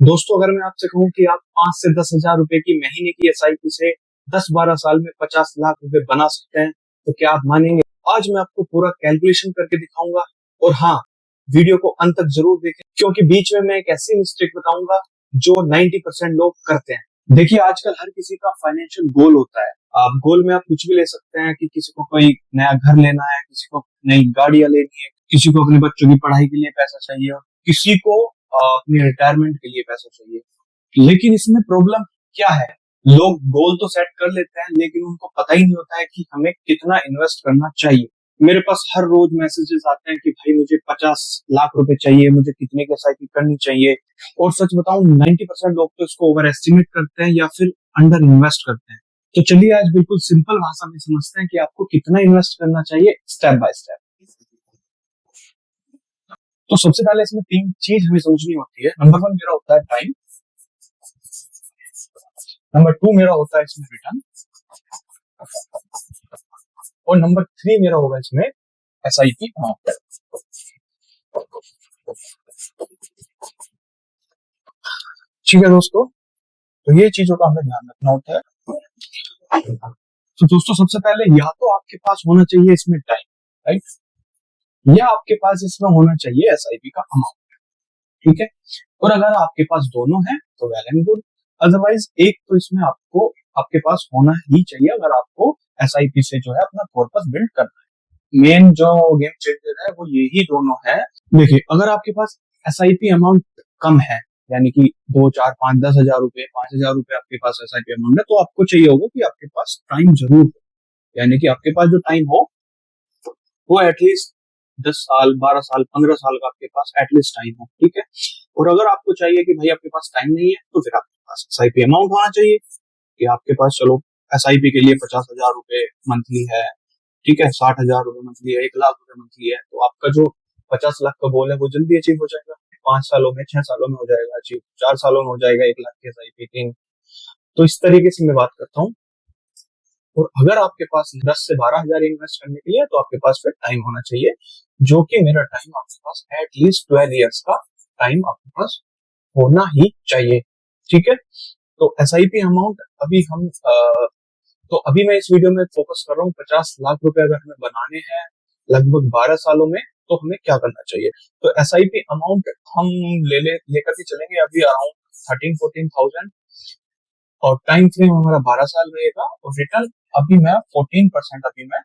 दोस्तों, अगर मैं आपसे कहूं कि आप 5 से 10 हजार रुपए की महीने की एसआईपी से 10-12 साल में 50 लाख रुपए बना सकते हैं, तो क्या आप मानेंगे? आज मैं आपको पूरा कैलकुलेशन करके दिखाऊंगा। और हाँ, वीडियो को अंत तक जरूर देखें, क्योंकि बीच में मैं एक ऐसी मिस्टेक बताऊंगा जो 90% लोग करते हैं। देखिए, आजकल हर किसी का फाइनेंशियल गोल होता है। आप गोल में आप कुछ भी ले सकते हैं कि किसी को कोई नया घर लेना है, किसी को नई गाड़ियां लेनी है, किसी को अपने बच्चों की पढ़ाई के लिए पैसा चाहिए, और किसी को अपने रिटायरमेंट के लिए पैसा चाहिए। लेकिन इसमें प्रॉब्लम क्या है? लोग गोल तो सेट कर लेते हैं, लेकिन उनको पता ही नहीं होता है कि हमें कितना इन्वेस्ट करना चाहिए। मेरे पास हर रोज मैसेजेस आते हैं कि भाई मुझे 50 लाख रुपए चाहिए, मुझे कितने की एसआईपी करनी चाहिए। और सच बताऊं, 90% लोग तो इसको ओवर एस्टिमेट करते हैं या फिर अंडर इन्वेस्ट करते हैं। तो चलिए आज बिल्कुल सिंपल भाषा में समझते हैं कि आपको कितना इन्वेस्ट करना चाहिए, स्टेप बाय स्टेप। तो सबसे पहले इसमें 3 चीज हमें समझनी होती है। नंबर 1 मेरा होता है टाइम। नंबर 2 मेरा होता है इसमें रिटर्न। और नंबर 3 मेरा होगा इसमें एसआईपी अमाउंट। ठीक है दोस्तों, तो ये चीजों का हमें ध्यान रखना होता है। तो दोस्तों, सबसे पहले या तो आपके पास होना चाहिए इसमें टाइम, राइट, या आपके पास इसमें होना चाहिए एसआईपी का अमाउंट। ठीक है, और अगर आपके पास दोनों है तो वेल एंड गुड। अदरवाइज एक तो इसमें आपको आपके पास होना ही चाहिए अगर आपको एसआईपी से जो है अपना कॉर्पस बिल्ड करना है। मेन जो गेम चेंजर है वो यही दोनों है। देखिए, अगर आपके पास एसआईपी अमाउंट कम है, यानी कि 2, 4, 5, 10 हजार रुपए, 5 हजार रुपए आपके पास एसआईपी अमाउंट है, तो आपको चाहिए होगा कि आपके पास टाइम जरूर हो। यानी कि आपके पास जो टाइम हो वो एटलीस्ट 10 साल, 12 साल, 15 साल का आपके पास एटलीस्ट टाइम हो। ठीक है, और अगर आपको चाहिए कि भाई आपके पास टाइम नहीं है, तो फिर आपके पास एसआईपी अमाउंट होना चाहिए कि आपके पास चलो एसआईपी के लिए 50 हजार रुपए मंथली है। ठीक है, 60 हजार रुपए मंथली है, 1 लाख रुपए मंथली है, तो आपका जो 50 लाख का गोल है वो जल्दी अचीव हो जाएगा। 5 सालों में, 6 सालों में हो जाएगा अचीव, 4 सालों में हो जाएगा 1 लाख की एसआईपी 3। तो इस तरीके से मैं बात करता हूँ। और अगर आपके पास 10 से 12 हजार इन्वेस्ट करने के लिए, तो आपके पास फिर टाइम होना चाहिए, जो कि मेरा टाइम आपके पास एटलीस्ट 12 ईयर्स का टाइम आपके पास होना ही चाहिए। ठीक है, तो एसआईपी अमाउंट अभी हम तो अभी मैं इस वीडियो में फोकस कर रहा हूँ 50 लाख रुपए अगर हमें बनाने हैं लगभग 12 सालों में, तो हमें क्या करना चाहिए। तो एसआईपी अमाउंट हम लेकर के चलेंगे अभी अराउंड 13-14 थाउजेंड, और टाइम फ्रेम हमारा 12 साल रहेगा। और रिटर्न अभी मैं 14% अभी मैं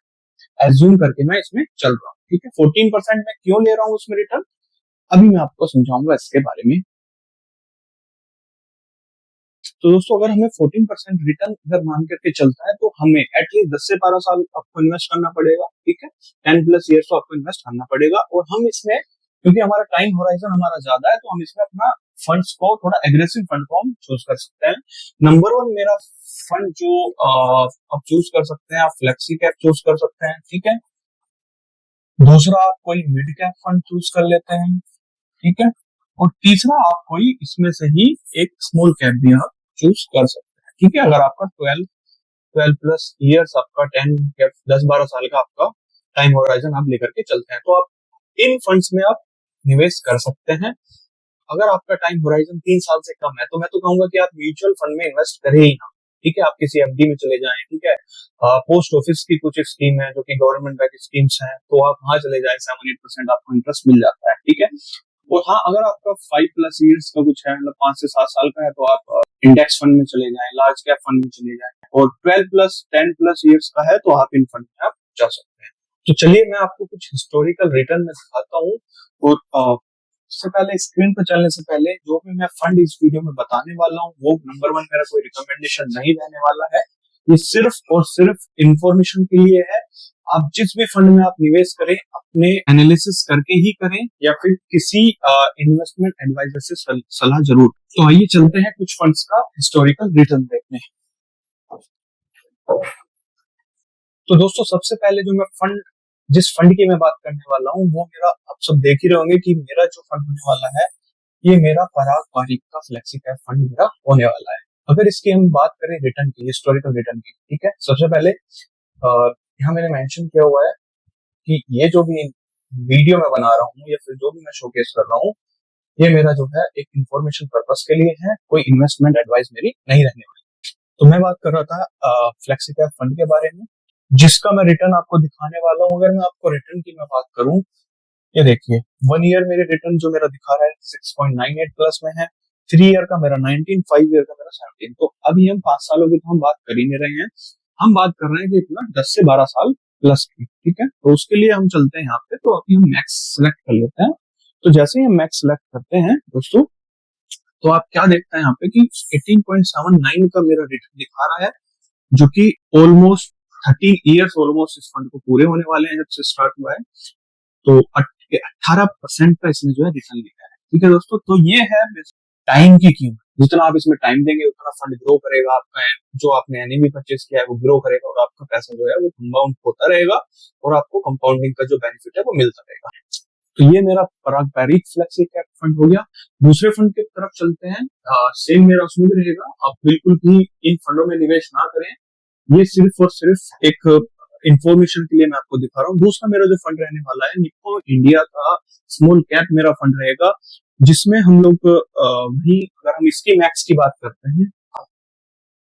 एज्यूम करके मैं इसमें चल रहा हूँ। ठीक है, 14% मैं क्यों ले रहा हूँ उसमें रिटर्न, अभी मैं आपको समझाऊंगा इसके बारे में। तो दोस्तों, अगर हमें 14% रिटर्न अगर मान करके चलता है, तो हमें एटलीस्ट 10 से 12 साल आपको इन्वेस्ट करना पड़ेगा। ठीक है, 10+ ईयर्स तो आपको इन्वेस्ट करना पड़ेगा। और हम इसमें, क्योंकि हमारा टाइम होराइजन हमारा ज्यादा है, तो हम इसमें अपना फंड्स को थोड़ा एग्रेसिव फंड को हम चूज कर सकते हैं। नंबर 1 मेरा फंड जो आप चूज कर सकते हैं, आप फ्लेक्सी कैप चूज कर सकते हैं। ठीक है, दूसरा आप कोई मिड कैप फंड चूज कर लेते हैं। ठीक है, और तीसरा आप कोई इसमें से ही एक स्मॉल कैप भी आप चूज कर सकते हैं। ठीक है, अगर आपका 12-12+ ईयर्स आपका 10 या 10-12 साल का आपका टाइम होराइजन आप लेकर के चलते हैं, तो आप इन फंड्स में आप निवेश कर सकते हैं। अगर आपका टाइम होराइजन 3 साल से कम है, तो मैं तो कहूंगा कि आप म्यूचुअल फंड में इन्वेस्ट करें ही ना। ठीक है, आप किसी एफडी में चले जाएं। ठीक है, पोस्ट ऑफिस की कुछ स्कीम है जो कि गवर्नमेंट बैक स्कीम्स हैं, तो आप वहां चले जाएं, 7-8% आपको इंटरेस्ट मिल जाता है। ठीक है, और हाँ, अगर आपका 5+ ईयर्स का कुछ है, मतलब 5 से 7 साल का है, तो आप इंडेक्स फंड में चले जाएं, लार्ज कैप फंड में चले जाएं। और 12+10+ ईयर्स का है, तो आप इन फंड में आप जा सकते हैं। तो चलिए मैं आपको कुछ हिस्टोरिकल रिटर्न में दिखाता हूँ। और उससे पहले, स्क्रीन पर चलने से पहले, जो भी मैं फंड इस वीडियो में बताने वाला हूँ, वो नंबर 1 मेरा कोई रिकमेंडेशन नहीं रहने वाला है। ये सिर्फ और सिर्फ इंफॉर्मेशन के लिए है। आप जिस भी फंड में आप निवेश करें, अपने एनालिसिस करके ही करें, या फिर किसी इन्वेस्टमेंट एडवाइजर से सलाह जरूर। तो आइए चलते हैं कुछ फंड्स का हिस्टोरिकल रिटर्न देखने। तो दोस्तों, सबसे पहले जो मैं जिस फंड की मैं बात करने वाला हूँ, वो मेरा, आप सब देख ही रहे होंगे कि मेरा जो फंड होने वाला है, ये मेरा पराग पारिक का फ्लेक्सी कैप फंड मेरा होने वाला है। अगर इसकी हम बात करें रिटर्न की, हिस्टोरिकल रिटर्न की, ठीक है, सबसे पहले यहाँ मैंने मेंशन किया हुआ है कि ये जो भी वीडियो मैं बना रहा हूँ या फिर जो भी मैं शोकेस कर रहा हूँ, ये मेरा जो है एक इंफॉर्मेशन पर्पस के लिए है, कोई इन्वेस्टमेंट एडवाइस मेरी नहीं रहने वाली। तो मैं बात कर रहा था फ्लेक्सी कैप फंड के बारे में, जिसका मैं रिटर्न आपको दिखाने वाला हूँ। अगर मैं आपको रिटर्न की मैं बात करूं, ये देखिए 1 ईयर मेरे रिटर्न जो मेरा दिखा रहा है 6.98 प्लस में है, 3 ईयर का मेरा 19, 5 ईयर का मेरा 17। तो अभी हम 5 सालों की तो हम बात कर ही नहीं रहे हैं, हम बात कर रहे हैं कि इतना 10 से 12 साल प्लस की। ठीक है, तो उसके लिए हम चलते हैं यहाँ पे, तो अभी हम मैक्स सेलेक्ट कर लेते हैं। तो जैसे ही हम मैक्स सेलेक्ट करते हैं दोस्तों, तो आप क्या देखते हैं यहाँ पे कि 18.79 का मेरा रिटर्न दिखा रहा है, जो कि ऑलमोस्ट 13 ईयर्स ऑलमोस्ट इस फंड को पूरे होने वाले हैं जब से स्टार्ट हुआ है। तो 18% का इसने जो है रिटर्न दिया है। ठीक है दोस्तों, तो ये है टाइम की कीमत। जितना आप इसमें टाइम देंगे उतना फंड ग्रो करेगा, आपका जो आपने एनएवी परचेस किया है वो ग्रो करेगा, और आपका पैसा जो है वो कंपाउंड होता रहेगा, और आपको कंपाउंडिंग का जो बेनिफिट है वो मिलता रहेगा। तो ये मेरा पारंपरिक फ्लेक्सी कैप फंड हो गया। दूसरे फंड की तरफ चलते हैं। सेम मेरा उसमें भी रहेगा, आप बिल्कुल भी इन फंडों में निवेश ना करें, ये सिर्फ और सिर्फ एक इंफॉर्मेशन के लिए मैं आपको दिखा रहा हूँ। दूसरा मेरा जो फंड रहने वाला है निप्पो इंडिया का स्मॉल कैप मेरा फंड रहेगा, जिसमें हम लोग भी, अगर हम इसकी मैक्स की बात करते हैं,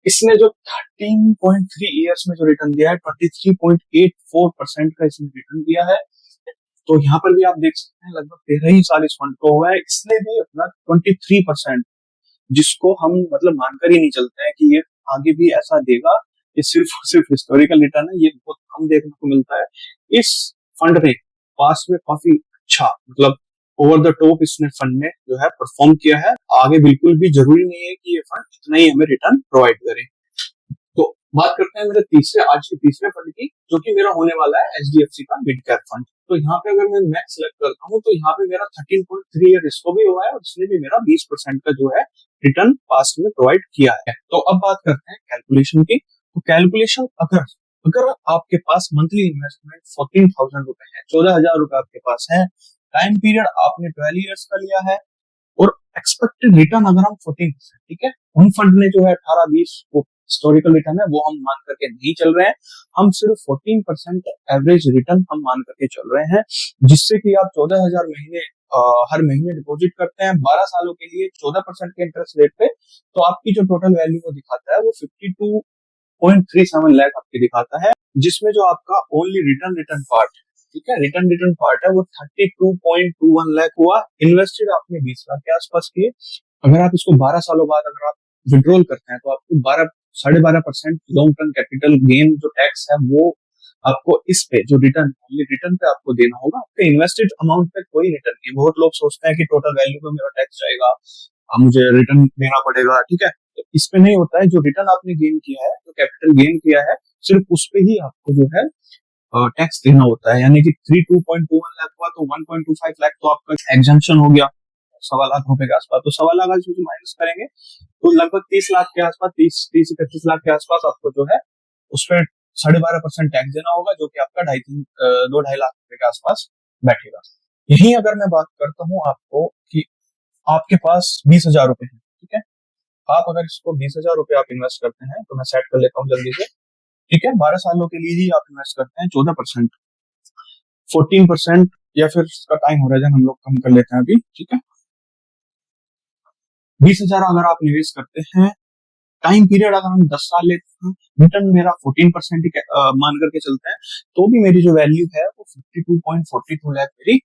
इसने जो 13.3 ईयर्स में जो रिटर्न दिया है 23.84% का इसने रिटर्न दिया है। तो यहाँ पर भी आप देख सकते हैं लगभग 13 ही साल इस फंड को हुआ है, इसने भी अपना 23%, जिसको हम मतलब मानकर ही नहीं चलते हैं कि ये आगे भी ऐसा देगा। ये सिर्फ और सिर्फ हिस्टोरिकल रिटर्न है, ये बहुत कम देखने को मिलता है। इस फंड ने पास में काफी अच्छा, मतलब ओवर द टॉप इसने फंड ने जो है परफॉर्म किया है। आगे बिल्कुल भी जरूरी नहीं है कि ये फंड इतना ही हमें रिटर्न प्रोवाइड करे। तो बात करते हैं मेरे आज के तीसरे फंड की, जो कि मेरा होने वाला है एचडीएफसी का मिड कैप फंड। तो यहाँ पे अगर मैं मैक्स सेलेक्ट करता हूँ, तो यहाँ पे मेरा 13.3 ईयर इसको भी हुआ है, और इसने भी मेरा 20% का जो है रिटर्न पास्ट में प्रोवाइड किया है। तो अब बात करते हैं कैलकुलेशन की। तो कैलकुलेशन, अगर अगर आपके पास मंथली इन्वेस्टमेंट 14,000 रुपए है, 14,000 रुपए आपके पास है, टाइम पीरियड आपने 12 ईयर्स का लिया है, और एक्सपेक्टेड रिटर्न अगर हम 14%, ठीक है, उन फंड ने जो है 18-20 वो हिस्टोरिकल रिटर्न है वो हम मान करके नहीं चल रहे हैं, हम सिर्फ 14% एवरेज रिटर्न हम मान करके चल रहे हैं, जिससे कि आप 14,000 महीने हर महीने डिपॉजिट करते हैं 12 सालों के लिए 14% के इंटरेस्ट रेट पे, तो आपकी जो टोटल वैल्यू वो दिखाता है वो 52.37 लाख आपकी दिखाता है, जिसमें जो आपका ओनली रिटर्न पार्ट, ठीक है, रिटर्न पार्ट है वो 32.21 लाख हुआ। इन्वेस्टेड आपने 20 लाख के आसपास किए। अगर आप इसको 12 सालों बाद अगर आप विड्रॉल करते हैं, तो आपको 12.5% लॉन्ग टर्म कैपिटल गेन जो टैक्स है वो आपको इस पे जो रिटर्न पे आपको देना होगा। आपके इन्वेस्टेड अमाउंट पे कोई रिटर्न नहीं। बहुत लोग सोचते हैं कि टोटल वैल्यू पे मेरा टैक्स जाएगा, मुझे रिटर्न देना पड़ेगा, ठीक है, तो इस पे नहीं होता है। जो रिटर्न आपने गेन किया है, जो कैपिटल गेन किया है, सिर्फ उस पे ही आपको जो है टैक्स देना होता है। यानी कि 32.21 लाख हुआ तो 1.25 लाख तो आपका एग्जम्पशन हो गया, 1.25 लाख रुपए के आसपास। तो 1.25 लाख से माइनस करेंगे तो लगभग 30 लाख के आसपास, 30 से 25 लाख के आसपास आपको जो है उस पर 12.5% टैक्स देना होगा, जो कि आपका 2-2.5 लाख रुपए के आसपास बैठेगा। यही अगर मैं बात करता हूँ आपको कि आपके पास 20,000 रुपए है, ठीक है, आप अगर इसको 20,000 रुपए आप इन्वेस्ट करते हैं, तो मैं सेट कर लेता हूँ जल्दी से, ठीक है, 12 सालों के लिए ही आप इन्वेस्ट करते हैं, 14%, 14%, या फिर इसका टाइम होराइजन हम लोग कम कर लेते हैं अभी, ठीक है, 20,000 अगर आप निवेश करते हैं, टाइम पीरियड अगर हम 10 साल लेते हैं, रिटर्न मेरा 14% मान करके चलते हैं, तो भी मेरी जो वैल्यू है वो 52.42 लाख मेरी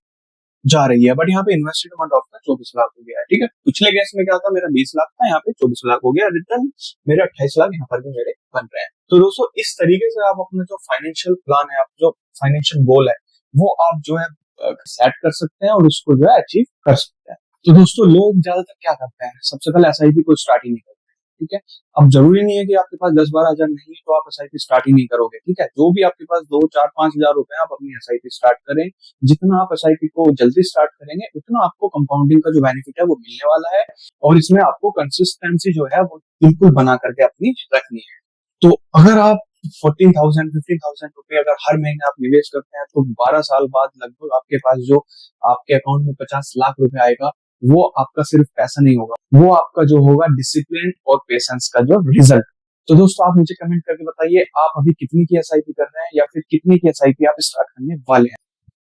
जा रही है। बट यहाँ पे इन्वेस्टेड अमाउंट ऑफ 24 लाख हो गया है, ठीक है। पिछले केस में क्या था, मेरा 20 लाख था, यहाँ पे 24 लाख हो गया, रिटर्न मेरे 28 लाख यहाँ पर भी मेरे बन रहे हैं। तो दोस्तों इस तरीके से आप अपना जो फाइनेंशियल प्लान है, आप जो फाइनेंशियल गोल है, वो आप जो है सेट कर सकते हैं और उसको जो है अचीव कर सकते हैं। तो दोस्तों लोग ज्यादातर क्या करते हैं, सबसे पहले एसआईपी को स्टार्ट ही नहीं करते, ठीक है। अब जरूरी नहीं है कि आपके पास 10-12 हजार नहीं है तो आप एसआईपी स्टार्ट ही नहीं करोगे, ठीक है। जो भी आपके पास 2-4-5 हजार रुपए आप अपनी एसआईपी स्टार्ट करें। जितना आप एसआईपी को जल्दी स्टार्ट करेंगे, उतना आपको कंपाउंडिंग का जो बेनिफिट है वो मिलने वाला है, और इसमें आपको कंसिस्टेंसी जो है वो बिल्कुल बना करके अपनी रखनी है। तो अगर आप 14,000-15,000 रुपए अगर हर महीने आप निवेश करते हैं, तो 12 साल बाद लगभग आपके पास जो आपके अकाउंट में 50 लाख रुपए आएगा, वो आपका सिर्फ पैसा नहीं होगा, वो आपका जो होगा डिसिप्लिन और पेशेंस का जो रिजल्ट। तो दोस्तों आप मुझे कमेंट करके बताइए, आप अभी कितनी की एसआईपी कर रहे हैं, या फिर कितनी की एसआईपी आप स्टार्ट करने वाले हैं।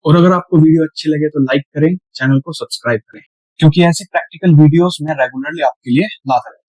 और अगर आपको वीडियो अच्छी लगे तो लाइक करें, चैनल को सब्सक्राइब करें। क्योंकि ऐसी प्रैक्टिकल वीडियोस मैं रेगुलरली आपके लिए लाता रहता हूं।